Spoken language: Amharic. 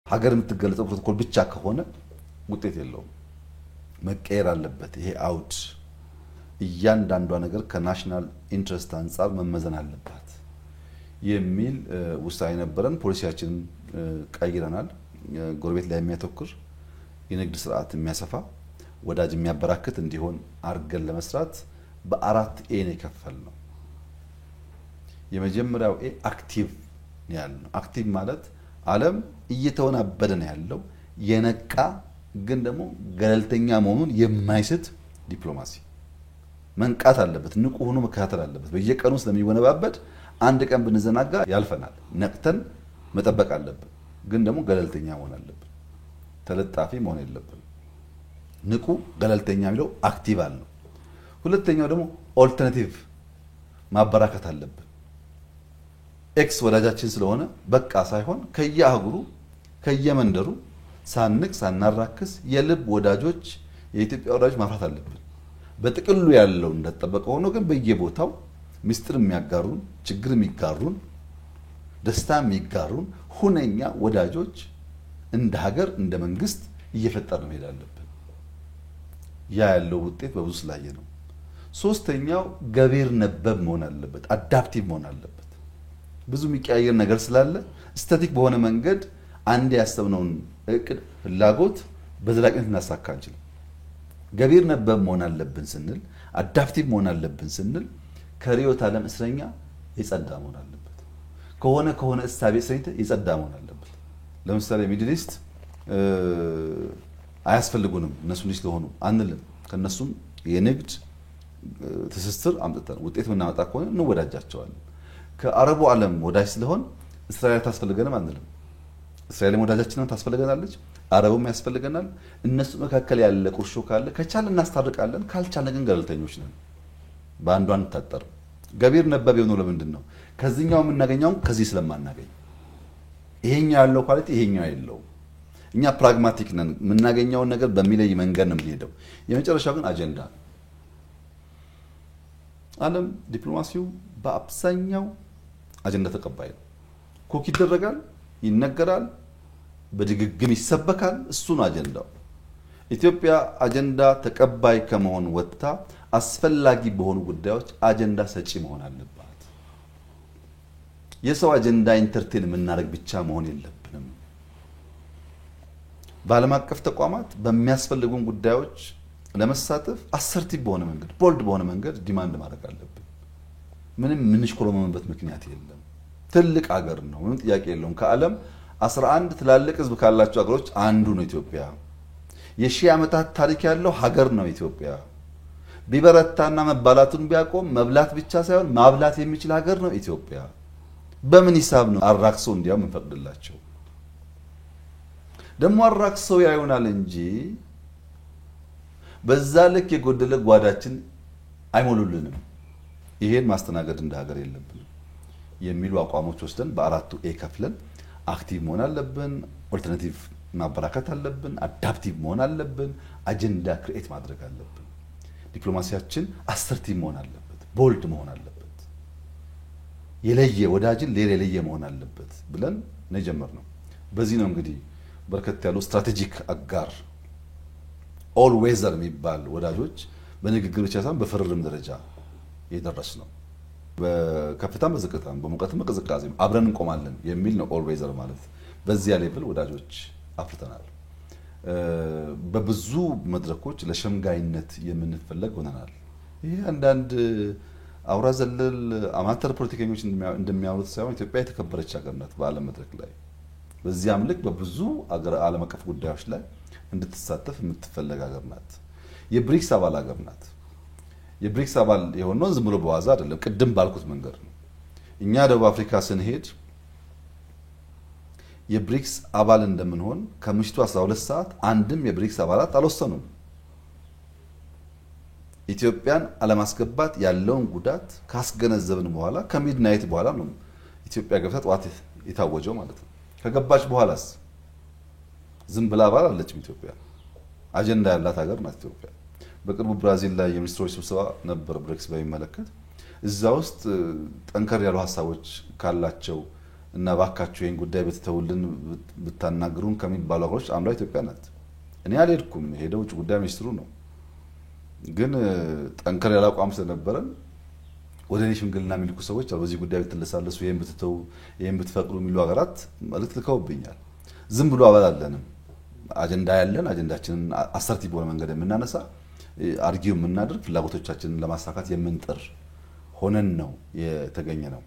ሀገር የምትገለጸው ፕሮቶኮል ብቻ ከሆነ ውጤት የለውም መቀየር አለበት ይሄ አውድ እያንዳንዷ ነገር ከናሽናል ኢንትረስት አንፃር መመዘን አለባት የሚል ውሳኔ ነበረን ፖሊሲያችንን ቀይረናል ጎረቤት ላይ የሚያተኩር የንግድ ስርዓት የሚያሰፋ ወዳጅ የሚያበራክት እንዲሆን አርገን ለመስራት በአራት ኤ ነው የከፈልነው የመጀመሪያው ኤ አክቲቭ ያለው አክቲቭ ማለት ዓለም እየተወናበደ ነው ያለው የነቃ ግን ደግሞ ገለልተኛ መሆኑን የማይስት ዲፕሎማሲ መንቃት አለበት ንቁ ሆኖ መከታተል አለበት በየቀኑ ስለሚወነባበድ አንድ ቀን ብንዘናጋ ያልፈናል ነቅተን መጠበቅ አለብን ግን ደግሞ ገለልተኛ መሆን አለብን ተለጣፊ መሆን የለብን ንቁ ገለልተኛ የሚለው አክቲቭ አለ ሁለተኛው ደግሞ ኦልተርናቲቭ ማበራከት አለብን ኤክስ ወዳጃችን ስለሆነ በቃ ሳይሆን ከየአህጉሩ ከየመንደሩ ሳንቅ ሳናራክስ የልብ ወዳጆች የኢትዮጵያ ወዳጆች ማፍራት አለብን በጥቅሉ ያለው እንደተጠበቀ ሆኖ ግን በየቦታው ሚስጥር የሚያጋሩን ችግር የሚጋሩን ደስታ የሚጋሩን ሁነኛ ወዳጆች እንደ ሀገር እንደ መንግስት እየፈጠርን መሄድ አለብን ያ ያለው ውጤት በብዙ ስላየ ነው ሶስተኛው ገቢር ነበብ መሆን አለበት አዳፕቲቭ መሆን አለበት ብዙ የሚቀያየር ነገር ስላለ ስታቲክ በሆነ መንገድ አንድ ያሰብነውን እቅድ ፍላጎት በዘላቂነት እናሳካ አንችልም ገቢር ነበብ መሆን አለብን ስንል አዳፕቲቭ መሆን አለብን ስንል ከሪዮት ዓለም እስረኛ የጸዳ መሆን አለበት ከሆነ እስታቤ እስረኛ የጸዳ መሆን አለበት ለምሳሌ ሚድል ኢስት አያስፈልጉንም እነሱ ልጅ ለሆኑ አንልም ከነሱም የንግድ ትስስር አምጥተን ውጤት ምናመጣ ከሆነ እንወዳጃቸዋለን ከአረቡ ዓለም ወዳጅ ስለሆን እስራኤል ታስፈልገንም አንልም እስራኤል ወዳጃችንን ታስፈልገናለች አረቡም ያስፈልገናል እነሱ መካከል ያለ ቁርሾ ካለ ከቻለ እናስታርቃለን ካልቻለ ግን ገለልተኞች ነን በአንዱ አንታጠር ገቢር ነበብ የሆነው ለምንድነው ከዚህኛው የምናገኘው ከዚህ ስለማናገኝ ይሄኛው ያለው ኳሊቲ ይሄኛው የለው እኛ ፕራግማቲክ ነን የምናገኘው ነገር በሚለይ መንገድ ነው የሚሄደው የመጨረሻው ግን አጀንዳ ዓለም ዲፕሎማሲው በአብዛኛው አጀንዳ ተቀባይ ነው ኮክ ይደረጋል ይነገራል በድግግም ይሰበካል እሱ ነው አጀንዳው ኢትዮጵያ አጀንዳ ተቀባይ ከመሆን ወጥታ አስፈላጊ በሆኑ ጉዳዮች አጀንዳ ሰጪ መሆን አለባት የሰው አጀንዳ ኢንተርቴን የምናደርግ ብቻ መሆን የለብንም በዓለም አቀፍ ተቋማት በሚያስፈልጉን ጉዳዮች ለመሳተፍ አሰርቲቭ በሆነ መንገድ ቦልድ በሆነ መንገድ ዲማንድ ማድረግ አለብን ምንም ምንሽኮለመንበት ምክንያት የለም ትልቅ ሀገር ነው ምንም ጥያቄ የለውም ከዓለም 11 ትላልቅ ህዝብ ካላቸው ሀገሮች አንዱ ነው ኢትዮጵያ የሺህ ዓመታት ታሪክ ያለው ሀገር ነው ኢትዮጵያ ቢበረታና መባላቱን ቢያቆም መብላት ብቻ ሳይሆን ማብላት የሚችል ሀገር ነው ኢትዮጵያ በምን ሂሳብ ነው አራክሶ እንዲያው መንፈቅድላቸው ደሞ አራክሶ ያዩናል እንጂ በዛ ልክ የጎደለ ጓዳችን አይሞሉልንም ይሄን ማስተናገድ እንደ ሀገር የለብንም የሚሉ አቋሞች ወስደን በአራቱ ኤ ከፍለን አክቲቭ መሆን አለብን ኦልተርናቲቭ ማበራከት አለብን አዳፕቲቭ መሆን አለብን አጀንዳ ክሬት ማድረግ አለብን ዲፕሎማሲያችን አሰርቲቭ መሆን አለበት ቦልድ መሆን አለበት የለየ ወዳጅን ለለየ መሆን አለበት ብለን ነው ጀመርነው በዚህ ነው እንግዲህ በርከት ያሉ ስትራቴጂክ አጋር ኦል ዌዘር የሚባል ወዳጆች በንግግር ብቻ ሳይሆን በፍርርም ደረጃ የደረስነው በከፍታም በዝቅታም በሙቀትም በቅዝቃዜም አብረን እንቆማለን የሚል ነው ኦል ዌዘር ማለት በዚያ ሌቭል ወዳጆች አፍርተናል በብዙ መድረኮች ለሸምጋይነት የምንፈልግ ሆነናል ይሄ አንዳንድ አውራ ዘለል አማተር ፖለቲከኞች እንደሚያወሩት ሳይሆን ኢትዮጵያ የተከበረች ሀገር ናት በዓለም መድረክ ላይ በዚያም ልክ በብዙ ዓለም አቀፍ ጉዳዮች ላይ እንድትሳተፍ የምትፈልግ ሀገር ናት የብሪክስ አባል ሀገር ናት የብሪክስ አባል የሆነው ዝም ብሎ በዋዛ አይደለም ቅድም ባልኩት መንገድ ነው እኛ ደቡብ አፍሪካ ስንሄድ የብሪክስ አባል እንደምንሆን ከምሽቱ 12 ሰዓት አንድም የብሪክስ አባላት አልወሰኑም ኢትዮጵያን አለማስገባት ያለውን ጉዳት ካስገነዘብን በኋላ ከሚድናይት በኋላ ነው ኢትዮጵያ ገብታ ጧት የታወጀው ማለት ነው ከገባች በኋላስ ዝም ብላ አባል አለችም ኢትዮጵያ አጀንዳ ያላት ሀገር ናት ኢትዮጵያ በቅርቡ ብራዚል ላይ የሚኒስትሮች ስብሰባ ነበር ብሪክስ በሚመለከት እዛ ውስጥ ጠንከር ያሉ ሐሳቦች ካላቸው እና ባካችሁ ይሄን ጉዳይ ብትተውልን ብታናግሩን ከሚባሉ ሀገሮች አንዷ ኢትዮጵያ ናት። እኔ አልሄድኩም፣ ሄደው ውጭ ጉዳይ ሚኒስትሩ ነው። ግን ጠንከር ያለ አቋም ስለነበረን ወደ እኔ ሽምግልና የሚልኩ ሰዎች አሉ። በዚህ ጉዳይ ብትለሳለሱ፣ ይሄን ብትተው፣ ይሄን ብትፈቅዱ የሚሉ ሀገራት መልእክት ልከውብኛል። ዝም ብሎ አበላለንም። አጀንዳ ያለን አጀንዳችንን አሰርቲቭ በሆነ መንገድ የምናነሳ አርጊው የምናደርግ ፍላጎቶቻችንን ለማሳካት የምንጥር ሆነን ነው የተገኘ ነው።